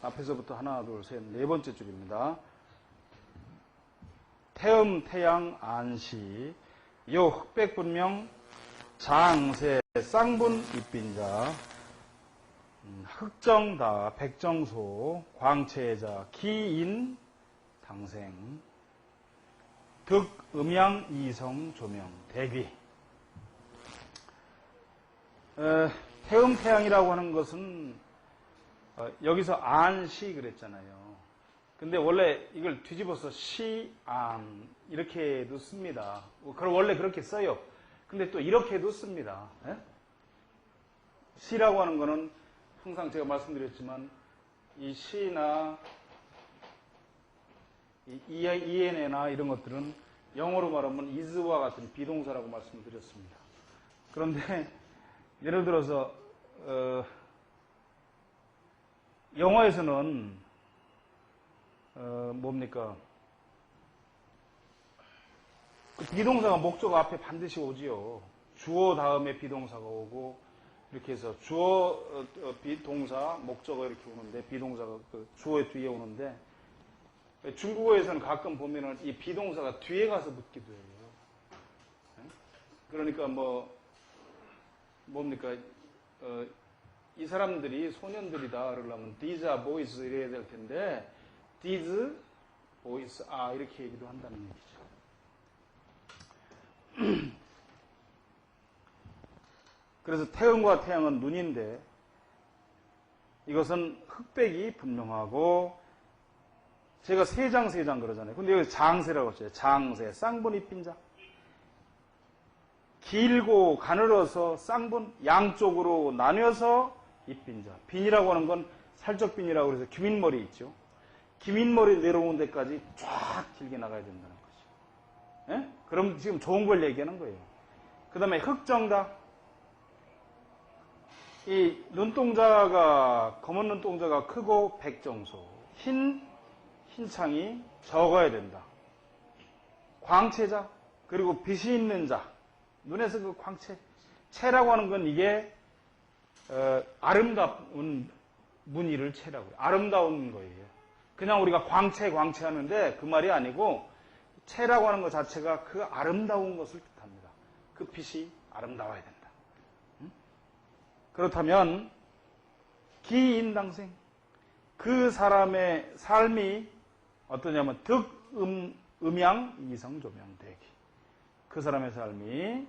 앞에서부터 하나, 둘, 셋, 네 번째 줄입니다. 태음, 태양, 안시, 요 흑백분명, 장세, 쌍분, 입빈자, 흑정다, 백정소, 광채자, 기인, 당생, 득, 음양, 이성, 조명, 대귀. 태음, 태양이라고 하는 것은 여기서 안시 그랬잖아요. 근데 원래 이걸 뒤집어서 시안 이렇게도 씁니다. 그럼 원래 그렇게 써요. 근데 또 이렇게도 씁니다. 예? 시라고 하는 거는 항상 제가 말씀드렸지만 이 시나 이 ENA나 이런 것들은 영어로 말하면 is와 같은 비동사라고 말씀드렸습니다. 그런데 예를 들어서 영어에서는 뭡니까? 그 비동사가 목적 앞에 반드시 오지요. 주어 다음에 비동사가 오고 이렇게 해서 주어 비동사 목적어 이렇게 오는데 비동사가 그 주어 뒤에 오는데 중국어에서는 가끔 보면은 이 비동사가 뒤에 가서 붙기도 해요. 그러니까 뭡니까? 이 사람들이 소년들이다 그러려면 these are boys 이래야 될 텐데 these boys are 이렇게 얘기도 한다는 얘기죠. 그래서 태음과 태양은 눈인데 이것은 흑백이 분명하고 제가 세장 그러잖아요. 근데 여기 장세라고 했어요. 장세, 쌍분 입빈자. 길고 가늘어서 쌍분, 양쪽으로 나뉘어서 입빈자. 빈이라고 하는 건 살적빈이라고 해서 귀민머리 있죠. 귀민머리 내려오는 데까지 쫙 길게 나가야 된다는 거죠. 예? 그럼 지금 좋은 걸 얘기하는 거예요. 그 다음에 흑정다. 이 눈동자가, 검은 눈동자가 크고 백정소. 흰창이 적어야 된다. 광채자, 그리고 빛이 있는 자. 눈에서 그 광채. 채라고 하는 건 이게, 아름다운 무늬를 채라고 해요. 아름다운 거예요. 그냥 우리가 광채 하는데 그 말이 아니고, 채라고 하는 것 자체가 그 아름다운 것을 뜻합니다. 그 빛이 아름다워야 된다. 그렇다면, 기인당생. 그 사람의 삶이 어떠냐면, 음양, 이성, 조명, 대기. 그 사람의 삶이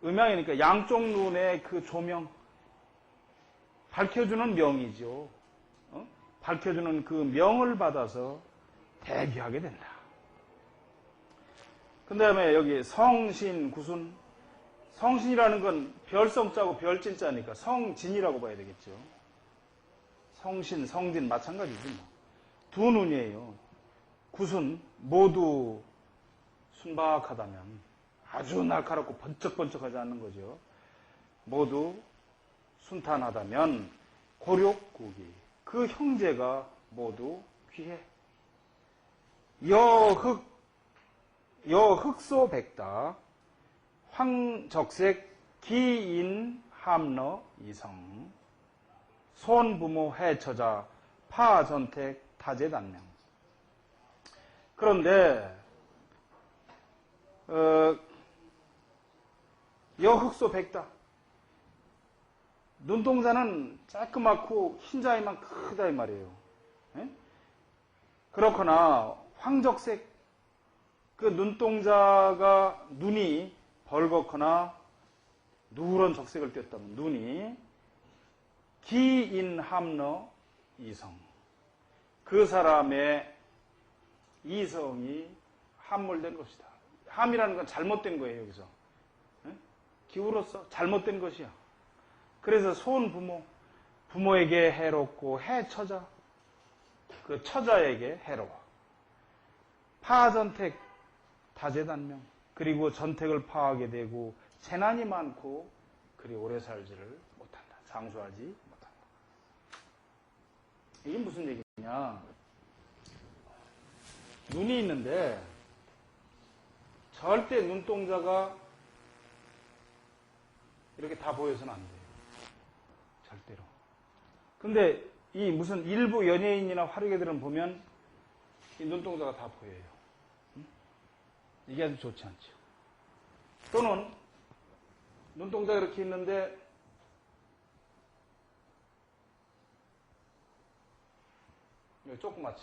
음양이니까 양쪽 눈의 그 조명, 밝혀주는 명이죠. 밝혀주는 그 명을 받아서 대기하게 된다. 그 다음에 여기 성신, 구순. 성신이라는 건 별성자고 별진자니까 성진이라고 봐야 되겠죠. 성신, 성진 마찬가지지 뭐. 두 눈이에요. 구순, 모두 순박하다면 아주 날카롭고 번쩍번쩍하지 않는 거죠. 모두 순탄하다면 고력구기. 그 형제가 모두 귀해. 여흑소 백다. 황적색 기인 함러 이성. 손부모 해처자 파전택 타제단명. 그런데 여흑소 백다. 눈동자는 조그맣고 흰자위만 크다 이 말이에요. 에? 그렇거나 황적색 그 눈동자가 눈이 벌겋거나 누런 적색을 띄었다면 눈이 기인함러 이성. 그 사람의 이성이 함몰된 것이다. 함이라는 건 잘못된 거예요, 여기서. 기울었어. 잘못된 것이야. 그래서 부모에게 해롭고 해처자, 그 처자에게 해로워. 파전택, 다재단명. 그리고 전택을 파하게 되고 재난이 많고 그리 오래 살지를 못한다. 장수하지 못한다. 이게 무슨 얘기냐? 눈이 있는데 절대 눈동자가 이렇게 다 보여서는 안 돼요. 절대로. 근데 이 무슨 일부 연예인이나 화류계들은 보면 이 눈동자가 다 보여요. 이게 아주 좋지 않죠. 또는 눈동자가 이렇게 있는데 여기 조그맣지.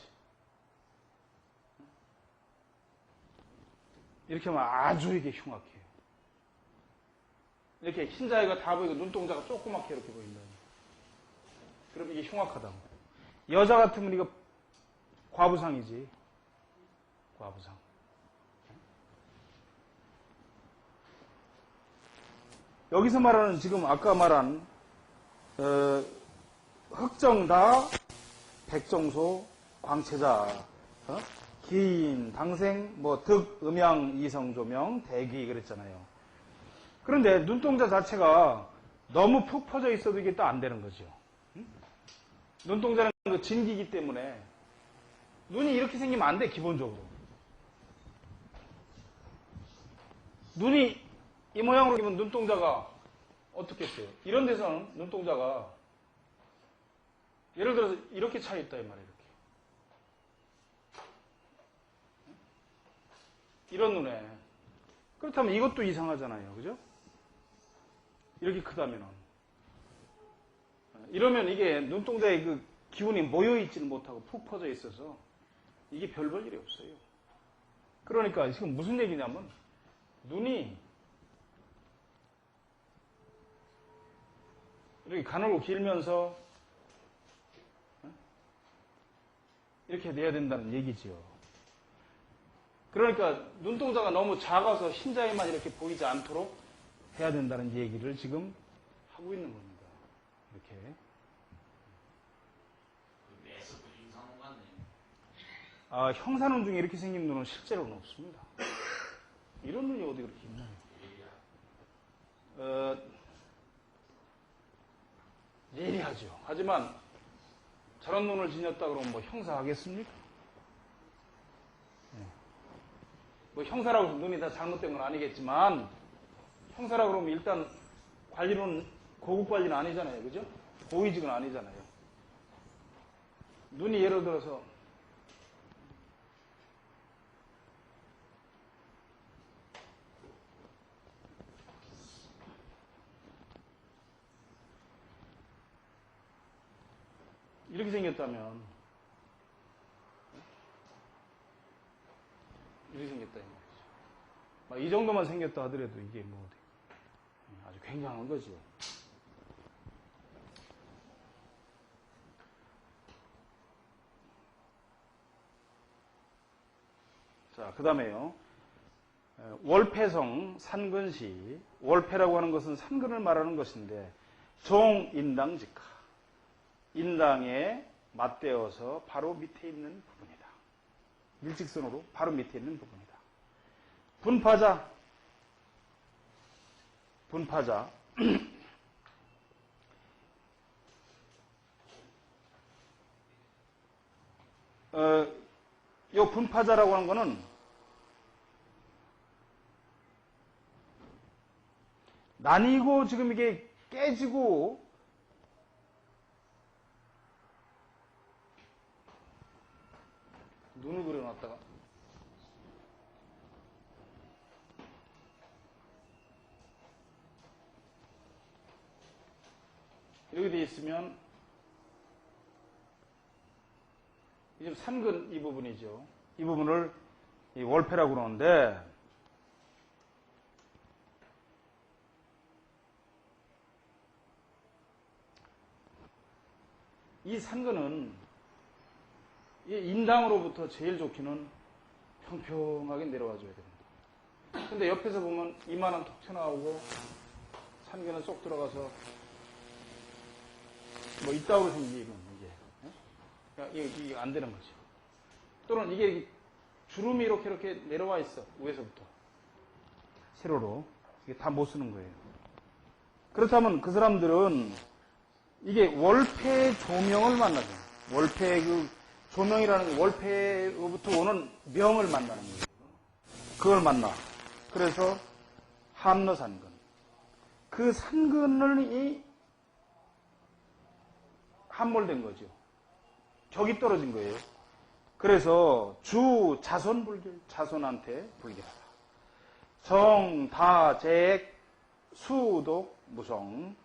이렇게 하면 아주 이게 흉악해요. 이렇게 흰자위가 다 보이고 눈동자가 조그맣게 이렇게 보인다. 그럼 이게 흉악하다고. 여자 같으면 이거 과부상이지. 과부상. 여기서 말하는 지금 아까 말한 흑정다, 백정소, 광채자, 기인, 당생, 득, 음양, 이성, 조명, 대귀 그랬잖아요. 그런데 눈동자 자체가 너무 푹 퍼져 있어도 이게 또 안 되는 거죠. 눈동자는 그 진기이기 때문에 눈이 이렇게 생기면 안 돼, 기본적으로. 눈이 이 모양으로 생기면 눈동자가 어떻게 했어요? 이런 데서는 눈동자가 예를 들어서 이렇게 차 있다 이 말이에요. 이렇게. 이런 눈에. 그렇다면 이것도 이상하잖아요. 그죠? 이렇게 크다면은. 이러면 이게 눈동자에 그 기운이 모여있지는 못하고 푹 퍼져 있어서 이게 별 볼 일이 없어요. 그러니까 지금 무슨 얘기냐면 눈이 이렇게 가늘고 길면서 이렇게 돼야 된다는 얘기죠. 그러니까 눈동자가 너무 작아서 흰자위만 이렇게 보이지 않도록 해야 된다는 얘기를 지금 하고 있는 겁니다. 이렇게. 형사눈 중에 이렇게 생긴 눈은 실제로는 없습니다. 이런 눈이 어디 그렇게 있나요? 예리하죠. 하지만 저런 눈을 지녔다 그러면 뭐 형사하겠습니까? 뭐 형사라고 해서 눈이 다 잘못된 건 아니겠지만 형사라고 그러면 일단 관리는 고급 관리는 아니잖아요. 그죠? 고위직은 아니잖아요. 눈이 예를 들어서 이렇게 생겼다면 이렇게 생겼다 이 말이죠. 이 정도만 생겼다 하더라도 이게 뭐 아주 굉장한 거죠. 자, 그 다음에요. 월패성 산근시. 월패라고 하는 것은 산근을 말하는 것인데 종인당직하. 인당에 맞대어서 바로 밑에 있는 부분이다. 일직선으로 바로 밑에 있는 부분이다. 분파자. 분파자. 요 분파자라고 하는 거는 나뉘고 지금 이게 깨지고 눈을 그려놨다가 이렇게 돼 있으면 지금 산근 이 부분이죠. 이 부분을 이 월패라고 그러는데 이 산근은 이 인당으로부터 제일 좋기는 평평하게 내려와 줘야 됩니다. 근데 옆에서 보면 이만한 톡 튀어나오고 산근은 쏙 들어가서 뭐 이따구로 생기면 이게 안 되는 거죠. 또는 이게 주름이 이렇게 내려와 있어. 위에서부터 세로로. 이게 다 못 쓰는 거예요. 그렇다면 그 사람들은 이게 월패 조명을 만나죠. 월패 조명이라는 월패로부터 오는 명을 만나는 거예요. 그걸 만나. 그래서 함너산근. 그 산근을 이 함몰된 거죠. 격이 떨어진 거예요. 그래서 주 자손불길, 자손한테 불길하다. 정, 다, 재액, 수독, 무성,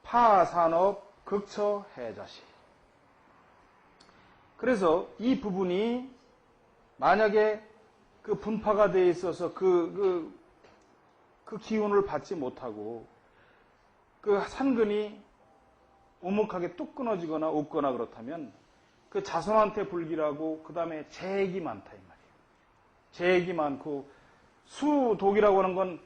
파, 산업, 극처, 해자시. 그래서 이 부분이 만약에 그 분파가 되어 있어서 그 기운을 받지 못하고 그 산근이 오목하게 뚝 끊어지거나 없거나 그렇다면 그 자손한테 불길하고 그 다음에 재액이 많다 이 말이에요. 재액이 많고 수독이라고 하는 건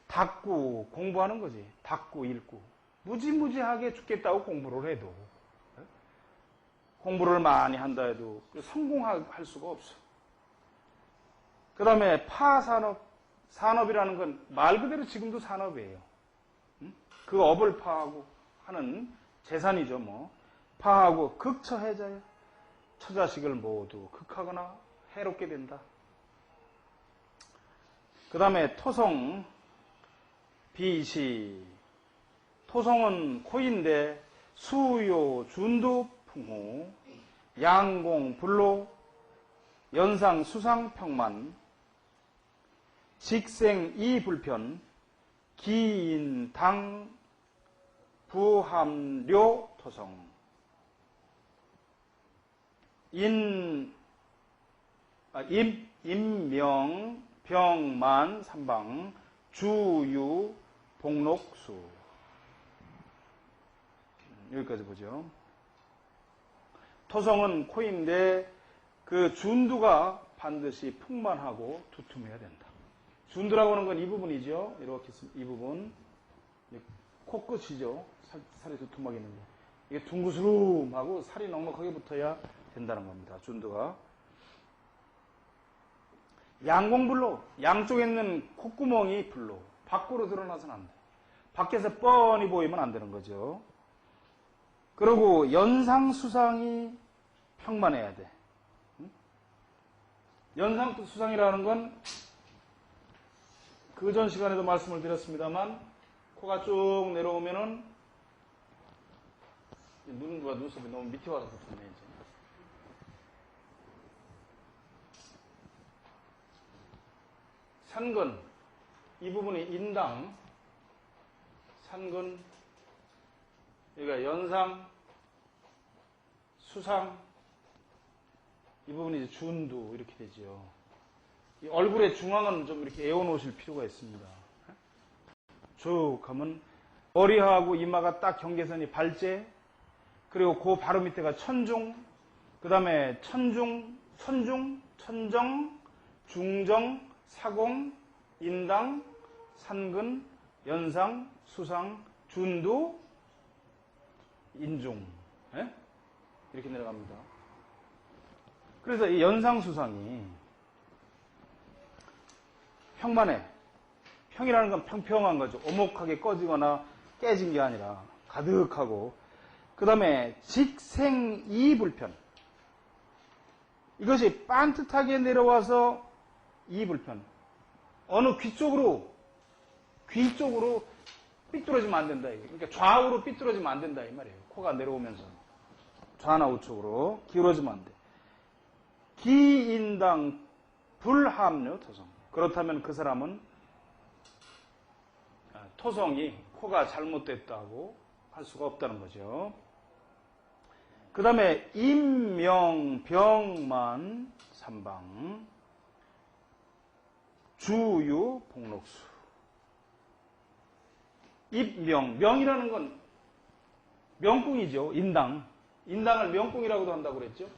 닦고 공부하는 거지. 닦고 읽고 무지무지하게 죽겠다고 공부를 해도 공부를 많이 한다 해도 성공할 수가 없어. 그 다음에 파산업, 산업이라는 건 말 그대로 지금도 산업이에요. 그 업을 파하고 하는 재산이죠, 뭐. 파하고 극처해자야. 처자식을 모두 극하거나 해롭게 된다. 그 다음에 토성, 비시. 토성은 코인데 수요, 준도, 풍호, 양공, 불로, 연상, 수상, 평만, 직생, 이불편, 기인, 당, 부함료, 토성. 임명, 병만, 삼방, 주유, 복록수. 여기까지 보죠. 토성은 코인데 그 준두가 반드시 풍만하고 두툼해야 된다. 준두라고 하는 건 이 부분이죠. 이렇게 이 부분. 코끝이죠. 살이 두툼하게 있는 거. 이게 둥그스름하고 살이 넉넉하게 붙어야 된다는 겁니다. 준두가. 양공불로. 양쪽에 있는 콧구멍이 불로. 밖으로 드러나서는 안 돼. 밖에서 뻔히 보이면 안 되는 거죠. 그리고 연상수상이 평만해야 돼. 연상수상이라는 건 그 전 시간에도 말씀을 드렸습니다만 코가 쭉 내려오면은 눈과 눈썹이 너무 밑에 와서 붙었네 이제. 산근 이 부분이 인당 산근 여기가 연상 수상 이 부분이 이제 준두 이렇게 되죠. 이 얼굴의 중앙은 좀 이렇게 에워놓으실 필요가 있습니다. 쭉 하면 머리하고 이마가 딱 경계선이 발제, 그리고 그 바로 밑에가 천중, 그 다음에 천중, 천중, 천정, 중정, 사공, 인당, 산근, 연상, 수상, 준두, 인중. 이렇게 내려갑니다. 그래서 이 연상수상이 평만해. 평이라는 건 평평한 거죠. 오목하게 꺼지거나 깨진 게 아니라 가득하고. 그 다음에 직생이불편. 이것이 반듯하게 내려와서 이불편. 어느 귀 쪽으로 삐뚤어지면 안 된다. 그러니까 좌우로 삐뚤어지면 안 된다. 이 말이에요. 코가 내려오면서. 좌나 우측으로 기울어지면 안 돼. 기인당 불합류 토성. 그렇다면 그 사람은 토성이 코가 잘못됐다고 할 수가 없다는 거죠. 그 다음에 임명, 병만, 삼방, 주유, 복록수. 입명, 명이라는 건 명궁이죠. 인당. 인당을 명궁이라고도 한다고 그랬죠.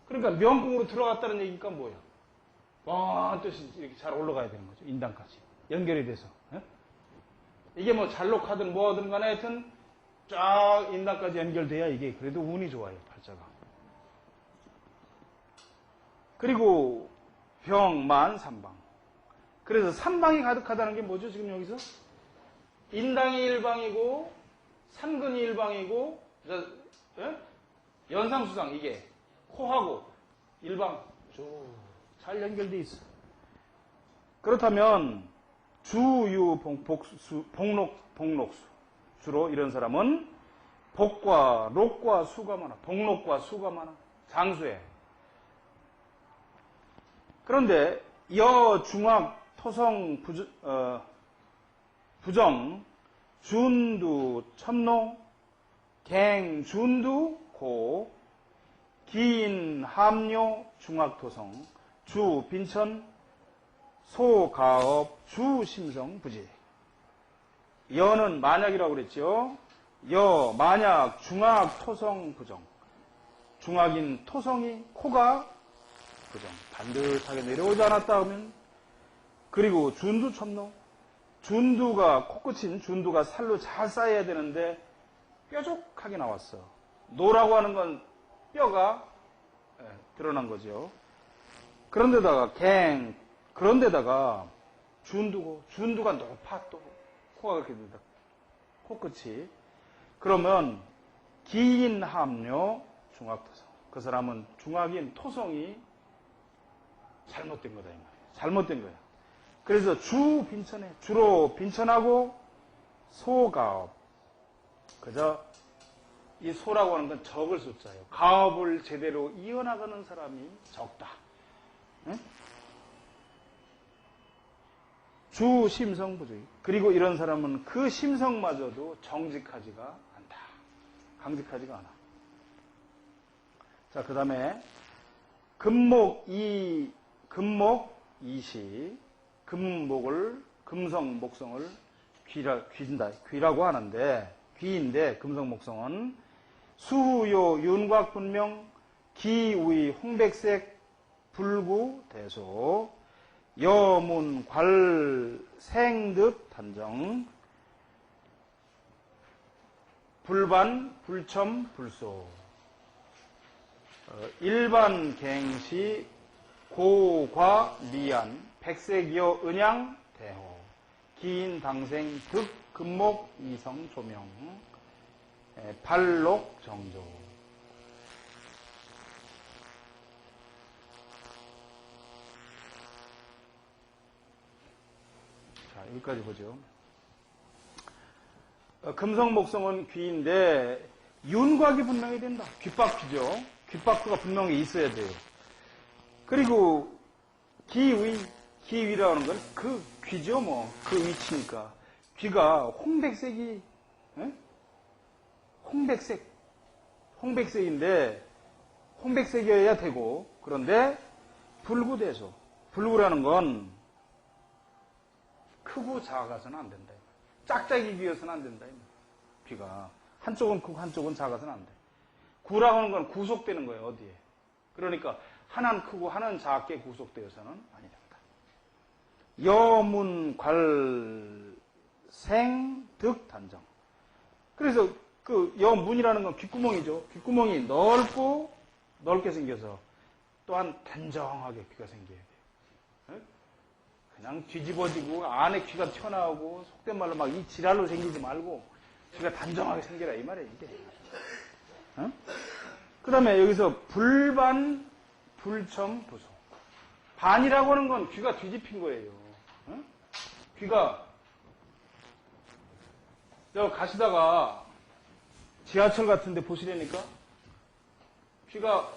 그러니까 명궁으로 들어갔다는 얘기니까 뭐예요? 반드시 이렇게 잘 올라가야 되는 거죠. 인당까지. 연결이 돼서. 이게 뭐 잘록하든 뭐하든 간에 하여튼 쫙 인당까지 연결돼야 이게 그래도 운이 좋아요. 팔자가. 그리고 병만, 삼방. 그래서 삼방이 가득하다는 게 뭐죠? 지금 여기서? 인당이 일방이고 산근이 일방이고 연상수상 이게 코하고 일방 쭉 잘 연결돼 있어. 그렇다면 주유 복록수 주로 이런 사람은 복과 록과 수가 많아. 복록과 수가 많아. 장수해. 그런데 여 중학 토성 부정 준두 첨노 갱 준두 고 기인 함료 중학토성 주 빈천 소가업 주 심성 부지. 여는 만약이라고 그랬죠. 여 만약 중학 토성 부정. 중학인 토성이 코가 부정 반듯하게 내려오지 않았다 하면, 그리고 준두 첨노. 준두가 코끝인 준두가 살로 잘 쌓여야 되는데 뾰족하게 나왔어. 노라고 하는 건 뼈가 드러난 거죠. 그런데다가 그런데다가 준두가 높아. 또 코가 그렇게 된다. 코끝이. 그러면 기인 함료 중학토성. 그 사람은 중학인 토성이 잘못된 거다 이 말이에요. 잘못된 거야. 그래서 주 빈천에 주로 빈천하고 소가업. 그저 이 소라고 하는 건 적을 숫자예요. 가업을 제대로 이어나가는 사람이 적다. 응? 주 심성부주의. 그리고 이런 사람은 그 심성마저도 정직하지가 않다. 강직하지가 않아. 자, 그 다음에 금목 이시. 금성 목성을 귀라고 하는데, 귀인데 금성 목성은 수요 윤곽 분명 기우의 홍백색 불구 대소 여문 괄 생득 단정 불반 불첨 불소 일반 갱시 고과 미안 백색여 은양 대호 기인 방생 득 금목 이성 조명 발록 정조. 자, 여기까지 보죠. 금성 목성은 귀인데 윤곽이 분명히 된다. 귓바퀴죠. 귓바퀴가 분명히 있어야 돼요. 그리고 기위라고 하는 건 그 귀죠, 뭐. 그 위치니까. 귀가 홍백색이, 홍백색인데, 홍백색이어야 되고, 그런데, 불구대소. 불구라는 건, 크고 작아서는 안 된다. 짝짝이 귀여서는 안 된다. 귀가. 한쪽은 크고 한쪽은 작아서는 안 돼. 구라고 하는 건 구속되는 거예요, 어디에. 그러니까, 하나는 크고 하나는 작게 구속되어서는 아니 된다. 여문 괄생 득 단정. 그래서 그 여문이라는 건 귓구멍이죠. 귓구멍이 넓게 생겨서 또한 단정하게 귀가 생겨야 돼요. 그냥 뒤집어지고 안에 귀가 튀어나오고 속된 말로 막 이 지랄로 생기지 말고 귀가 단정하게 생겨라 이 말이에요. 이게. 그 다음에 여기서 불반 불첨 부소. 반이라고 하는 건 귀가 뒤집힌 거예요. 귀가 가시다가 지하철 같은 데 보시려니까 귀가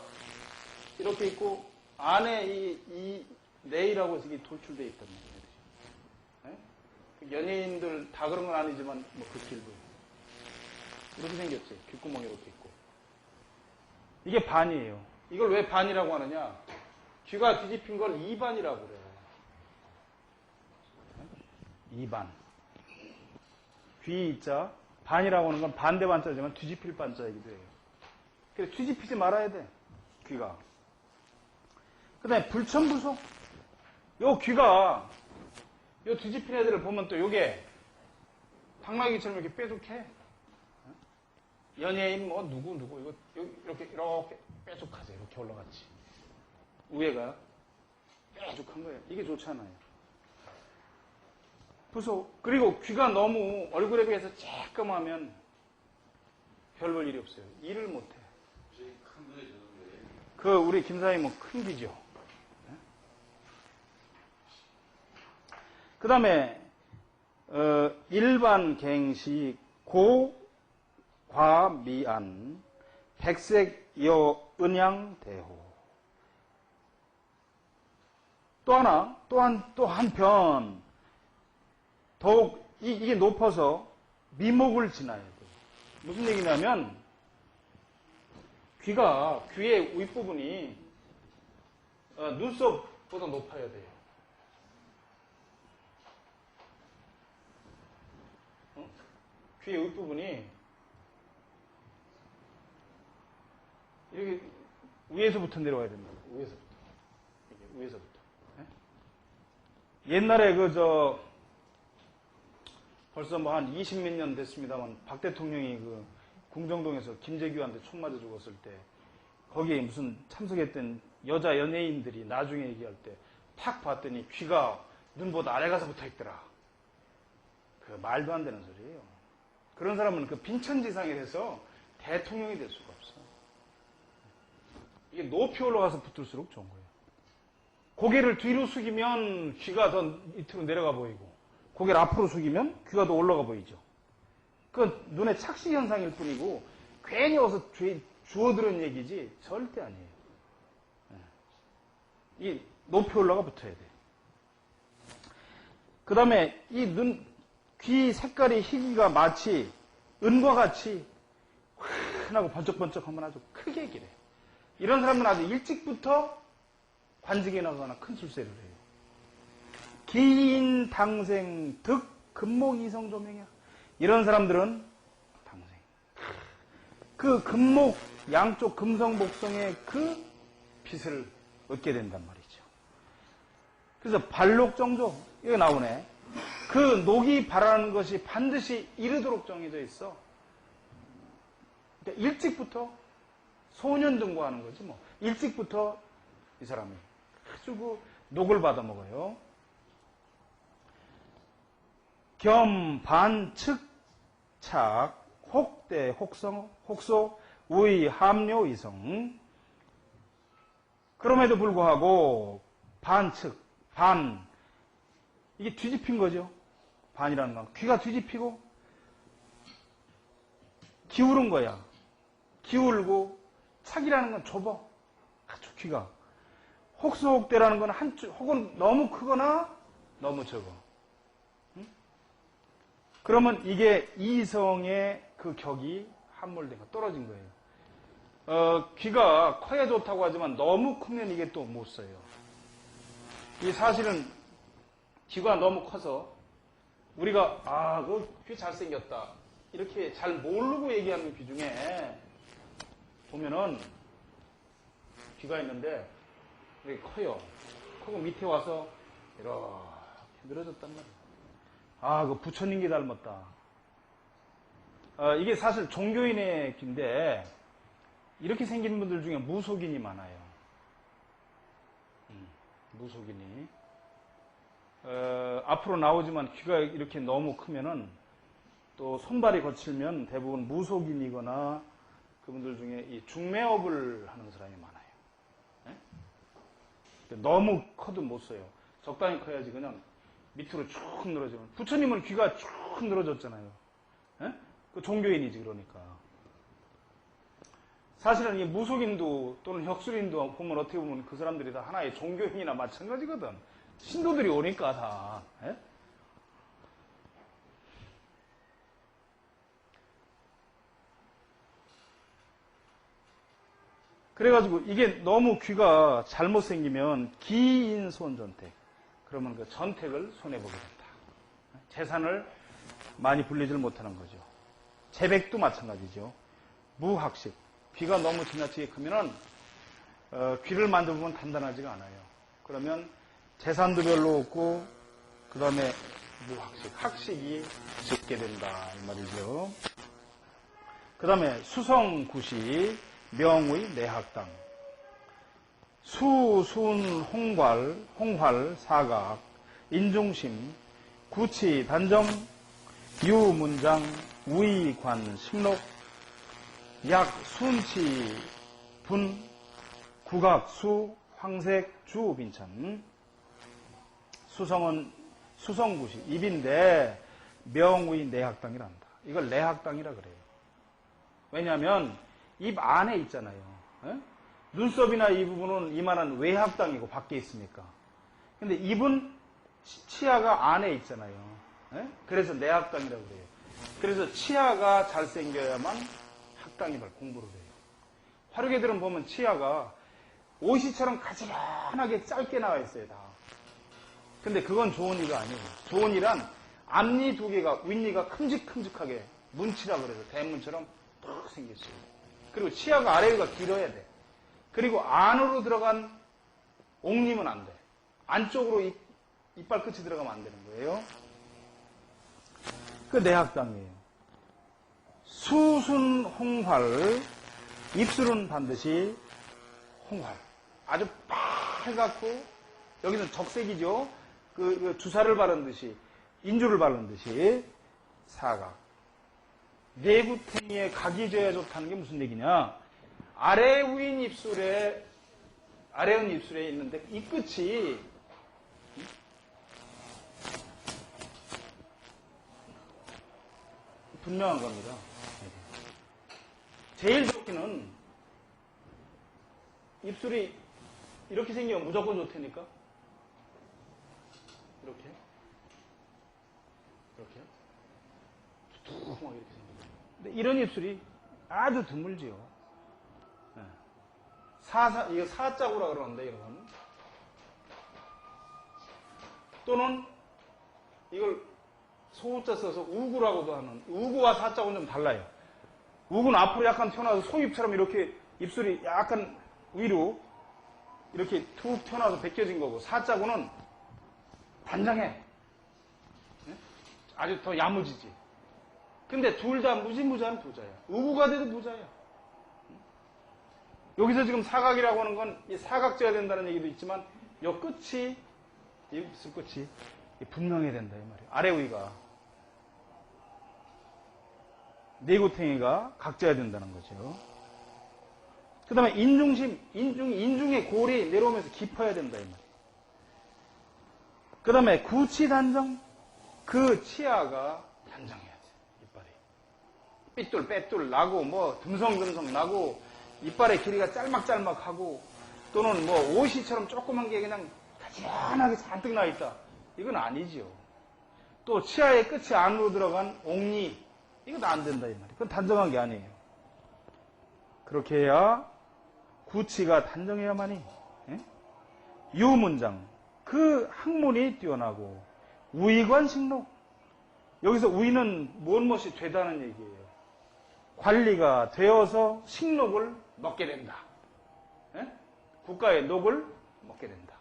이렇게 있고 안에 이 네일하고 해서 이게 돌출되어 있단 말이에요. 연예인들 다 그런 건 아니지만 뭐 그 길도 이렇게 생겼지. 귓구멍이 이렇게 있고. 이게 반이에요. 이걸 왜 반이라고 하느냐? 귀가 뒤집힌 걸 2반이라고 그래요. 2반. 귀 자 반이라고 하는 건 반대 반자지만 뒤집힐 반자이기도 해요. 그래서 뒤집히지 말아야 돼. 귀가. 그 다음에 불천부속. 요 귀가 요 뒤집힌 애들을 보면 또 요게 당나귀처럼 이렇게 뾰족해. 연예인 뭐 누구 이거 이렇게 뾰족하죠. 이렇게 올라갔지. 위에가 뾰족한 거예요. 이게 좋잖아요. 부속. 그리고 귀가 너무 얼굴에 비해서 쬐끔하면 별 볼 일이 없어요. 일을 못해. 그 우리 김사님 뭐 큰 귀죠. 그 다음에 일반 갱시 과미안 백색여 은양대호. 또 하나, 또 한편 더욱 이게 높아서 미목을 지나야 돼요. 무슨 얘기냐면 귀의 윗부분이 눈썹보다 높아야 돼요. 귀의 윗부분이 이렇게 위에서부터 내려와야 된다. 위에서부터. 옛날에 벌써 뭐 한 20몇 년 됐습니다만 박 대통령이 궁정동에서 김재규한테 총 맞아 죽었을 때 거기에 무슨 참석했던 여자 연예인들이 나중에 얘기할 때 탁 봤더니 귀가 눈보다 아래 가서 붙어 있더라. 그 말도 안 되는 소리예요. 그런 사람은 그 빈천지상에 돼서 대통령이 될 수가 없어. 이게 높이 올라가서 붙을수록 좋은 거예요. 고개를 뒤로 숙이면 귀가 더 밑으로 내려가 보이고, 고개를 앞으로 숙이면 귀가 더 올라가 보이죠. 그건 눈의 착시 현상일 뿐이고, 괜히 와서 주워들은 얘기지 절대 아니에요. 이 높이 올라가 붙어야 돼. 그 다음에 귀 색깔이 희기가 마치 은과 같이 환하고 번쩍번쩍하면 아주 크게 기래. 이런 사람은 아주 일찍부터 관직에 나가거나 큰 출세를 해요. 긴 당생 득 금목 이성조명이야. 이런 사람들은 당생. 그 금목 양쪽 금성복성의 그 빛을 얻게 된단 말이죠. 그래서 발록정조 이거 나오네. 그 녹이 바라는 것이 반드시 이르도록 정해져 있어. 그러니까 일찍부터 소년등고하는 거지 뭐. 일찍부터 이 사람이 아주 그 녹을 받아 먹어요. 겸, 반, 측, 착, 혹대, 혹성, 혹소, 우의, 함료, 이성. 그럼에도 불구하고 반측, 반 이게 뒤집힌 거죠. 반이라는 건 귀가 뒤집히고 기울은 거야. 기울고 착이라는 건 좁아. 아주 귀가. 혹소혹대라는 건 한쪽 혹은 너무 크거나 너무 적어. 응? 그러면 이게 이성의 그 격이 함몰된 거 떨어진 거예요. 귀가 커야 좋다고 하지만 너무 크면 이게 또 못 써요. 이 사실은 귀가 너무 커서 우리가 그 귀 잘생겼다 이렇게 잘 모르고 얘기하는 귀 중에 보면은 귀가 있는데 이렇게 커요. 크고 밑에 와서 이렇게 늘어졌단 말이에요. 그 부처님 귀 닮았다. 이게 사실 종교인의 귀인데 이렇게 생긴 분들 중에 무속인이 많아요. 무속인이. 앞으로 나오지만 귀가 이렇게 너무 크면은 또 손발이 거칠면 대부분 무속인이거나 그분들 중에 이 중매업을 하는 사람이 많아요. 너무 커도 못 써요. 적당히 커야지 그냥 밑으로 쭉 늘어지면. 부처님은 귀가 쭉 늘어졌잖아요. 그 종교인이지 그러니까. 사실은 이 무속인도 또는 혁술인도 보면 어떻게 보면 그 사람들이 다 하나의 종교인이나 마찬가지거든. 신도들이 오니까 다. 그래가지고 이게 너무 귀가 잘못 생기면 기인손전택. 그러면 그 전택을 손해보게 된다. 재산을 많이 불리질 못하는 거죠. 재백도 마찬가지죠. 무학식. 귀가 너무 지나치게 크면은 귀를 만져보면 단단하지가 않아요. 그러면 재산도 별로 없고 그 다음에 무학식, 학식이 적게 된다 이 말이죠. 그 다음에 수성구시, 명의 내학당, 수순 홍활 사각, 인중심, 구치 단정, 유문장, 우이관 심록, 약 순치 분, 국악수, 황색 주 빈천. 수성은 수성구시 입인데 명의 내학당이란다. 이걸 내학당이라 그래요. 왜냐하면 입 안에 있잖아요. 예? 눈썹이나 이 부분은 이만한 외합당이고 밖에 있으니까. 근데 입은 치아가 안에 있잖아요. 예? 그래서 내합당이라고 그래요. 그래서 치아가 잘생겨야만 학당이발 공부를 해요. 화류계들은 보면 치아가 옷이처럼 가지런하게 짧게 나와 있어요, 다. 근데 그건 좋은 이가 아니에요. 좋은 이란 앞니 두 개가, 윗니가 큼직큼직하게 문치라 그래서 대문처럼 딱 생겼어요. 그리고 치아가 아래 위가 길어야 돼. 그리고 안으로 들어간 옥님은 안 돼. 안쪽으로 이빨 끝이 들어가면 안 되는 거예요. 그 내학당이에요. 수순 홍활, 입술은 반드시 홍활. 아주 빨갛고, 여기는 적색이죠. 그 주사를 바른 듯이, 인주를 바른 듯이 사각. 내구탱이에 각이 져야 좋다는 게 무슨 얘기냐? 아래 위인 입술에, 아래운 입술에 있는데 이 끝이 분명한 겁니다. 제일 좋기는 입술이 이렇게 생기면 무조건 좋다니까. 이렇게. 이렇게. 두툼하게 이렇게 생깁니다. 근데 이런 입술이 아주 드물지요. 네. 이거 사자구라 그러는데, 이런. 또는 이걸 소자 써서 우구라고도 하는, 우구와 사자구는 좀 달라요. 우구는 앞으로 약간 튀어나와서 소입처럼 이렇게 입술이 약간 위로 이렇게 툭 튀어나와서 벗겨진 거고, 사자구는 단장해. 네? 아주 더 야무지지. 근데 둘 다 무지무지한 부자야. 우구가 돼도 부자야. 여기서 지금 사각이라고 하는 건 이 사각져야 된다는 얘기도 있지만 요 끝이, 입술 끝이 분명해야 된다 이 말이에요. 아래 위가. 내구탱이가 각져야 된다는 거죠. 그 다음에 인중심, 인중의 골이 내려오면서 깊어야 된다 이 말이에요. 그 다음에 구치단정, 그 치아가 단정해야 돼. 이빨이 삐뚤 빼뚤 나고 뭐 듬성듬성 나고 이빨의 길이가 짤막짤막하고 또는 뭐 오시처럼 조그만 게 그냥 가지런하게 잔뜩 나 있다. 이건 아니지요. 또 치아의 끝이 안으로 들어간 옥니, 이것도 안 된다 이 말이에요. 그건 단정한 게 아니에요. 그렇게 해야 구치가 단정해야만이. 예? 유문장, 그 학문이 뛰어나고 우의관식록, 여기서 우의는 뭔 것이 되다는 얘기예요. 관리가 되어서 식록을 먹게 된다. 예? 국가의 녹을 먹게 된다.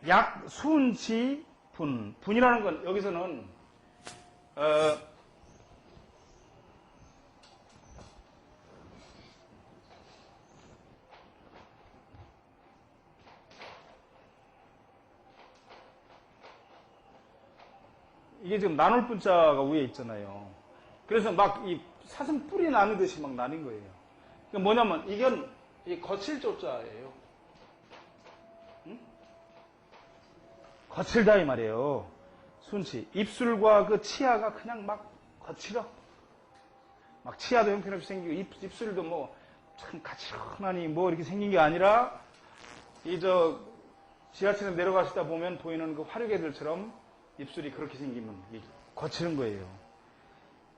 약, 순치, 분. 분이라는 건 여기서는 이게 지금 나눌 분자가 위에 있잖아요. 그래서 막 이 사슴 뿔이 나누듯이 막 나뉜 거예요. 그러니까 뭐냐면 이건 이 거칠 조자예요. 응? 거칠다 이 말이에요. 순치. 입술과 그 치아가 그냥 막 거칠어. 막 치아도 형편없이 생기고 입술도 뭐 참 가지런하니 뭐 이렇게 생긴 게 아니라 지하철에 내려가시다 보면 보이는 그 화류개들처럼 입술이 그렇게 생기면 거칠은 거예요.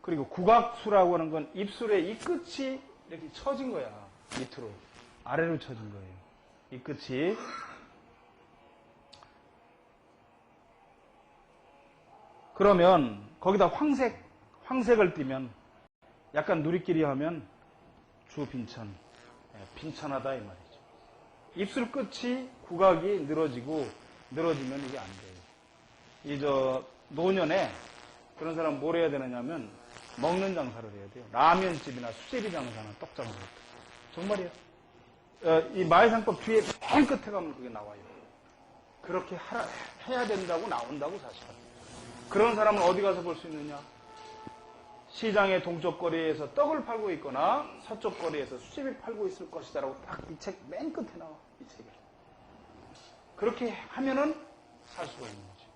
그리고 국악수라고 하는 건 입술의 이 끝이 이렇게 처진 거야. 밑으로. 아래로 처진 거예요. 이 끝이. 그러면 거기다 황색을 띠면 약간 누리끼리 하면 주빈천. 빈천하다 이 말이죠. 입술 끝이 국악이 늘어지면 이게 안 돼요. 노년에 그런 사람 뭘 해야 되느냐면 먹는 장사를 해야 돼요. 라면집이나 수제비 장사나 떡 장사. 정말이에요. 이 마의상법 뒤에 맨 끝에 가면 그게 나와요. 그렇게 해야 된다고 나온다고 사실은. 그런 사람은 어디 가서 볼 수 있느냐? 시장의 동쪽 거리에서 떡을 팔고 있거나 서쪽 거리에서 수제비 팔고 있을 것이다라고 딱 이 책 맨 끝에 나와. 이 책에. 그렇게 하면은 살 수가 있는 거죠.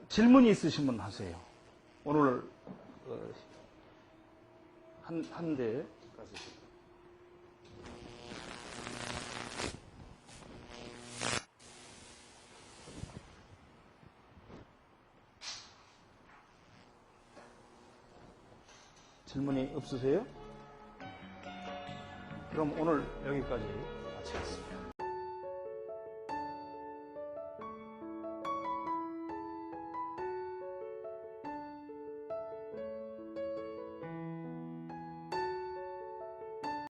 질문이 있으시면 하세요. 오늘 한 대까지. 질문이 없으세요? 그럼 오늘 여기까지 마치겠습니다.